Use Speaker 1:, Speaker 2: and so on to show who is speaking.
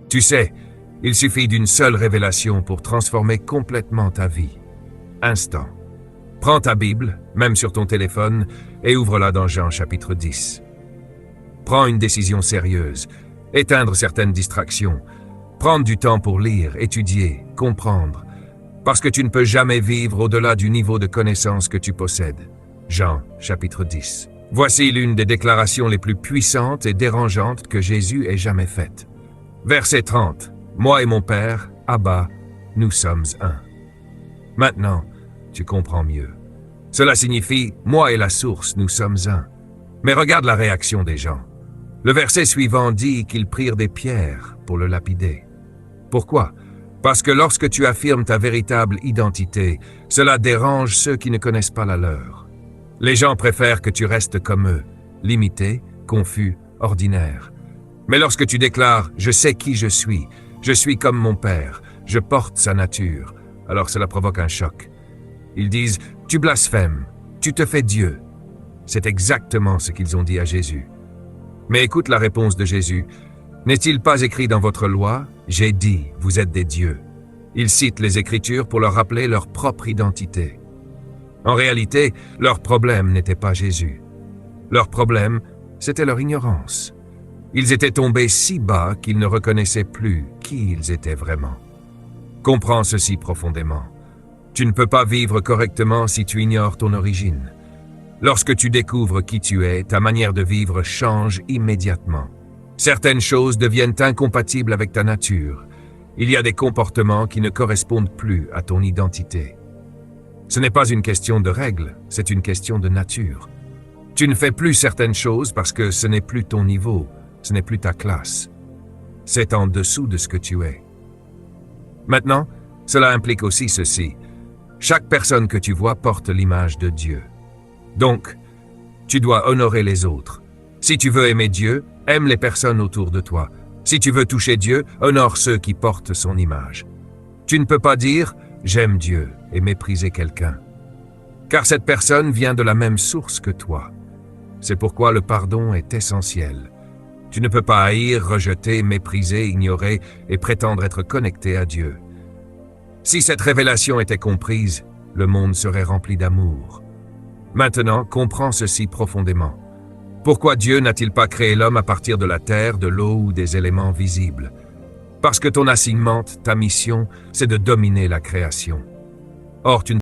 Speaker 1: Tu sais, il suffit d'une seule révélation pour transformer complètement ta vie. Instant. Prends ta Bible, même sur ton téléphone, et ouvre-la dans Jean chapitre 10. Prends une décision sérieuse, éteindre certaines distractions, prendre du temps pour lire, étudier, comprendre, parce que tu ne peux jamais vivre au-delà du niveau de connaissance que tu possèdes. Jean chapitre 10. Voici l'une des déclarations les plus puissantes et dérangeantes que Jésus ait jamais faites. Verset 30. Moi et mon Père, Abba, nous sommes un. Maintenant, tu comprends mieux. Cela signifie, moi et la source, nous sommes un. Mais regarde la réaction des gens. Le verset suivant dit qu'ils prirent des pierres pour le lapider. Pourquoi? Parce que lorsque tu affirmes ta véritable identité, cela dérange ceux qui ne connaissent pas la leur. Les gens préfèrent que tu restes comme eux, limité, confus, ordinaire. Mais lorsque tu déclares « Je sais qui je suis comme mon Père, je porte sa nature », alors cela provoque un choc. Ils disent « Tu blasphèmes, tu te fais Dieu ». C'est exactement ce qu'ils ont dit à Jésus. Mais écoute la réponse de Jésus. « N'est-il pas écrit dans votre loi, j'ai dit, vous êtes des dieux ». Il cite les Écritures pour leur rappeler leur propre identité. En réalité, leur problème n'était pas Jésus. Leur problème, c'était leur ignorance. Ils étaient tombés si bas qu'ils ne reconnaissaient plus qui ils étaient vraiment. Comprends ceci profondément. Tu ne peux pas vivre correctement si tu ignores ton origine. Lorsque tu découvres qui tu es, ta manière de vivre change immédiatement. Certaines choses deviennent incompatibles avec ta nature. Il y a des comportements qui ne correspondent plus à ton identité. Ce n'est pas une question de règles, c'est une question de nature. Tu ne fais plus certaines choses parce que ce n'est plus ton niveau, ce n'est plus ta classe. C'est en dessous de ce que tu es. Maintenant, cela implique aussi ceci. Chaque personne que tu vois porte l'image de Dieu. Donc, tu dois honorer les autres. Si tu veux aimer Dieu, aime les personnes autour de toi. Si tu veux toucher Dieu, honore ceux qui portent son image. Tu ne peux pas dire « j'aime Dieu » et mépriser quelqu'un. Car cette personne vient de la même source que toi. C'est pourquoi le pardon est essentiel. Tu ne peux pas haïr, rejeter, mépriser, ignorer et prétendre être connecté à Dieu. Si cette révélation était comprise, le monde serait rempli d'amour. Maintenant, comprends ceci profondément. Pourquoi Dieu n'a-t-il pas créé l'homme à partir de la terre, de l'eau ou des éléments visibles? Parce que ton assignment, ta mission, c'est de dominer la création. Or, tu ne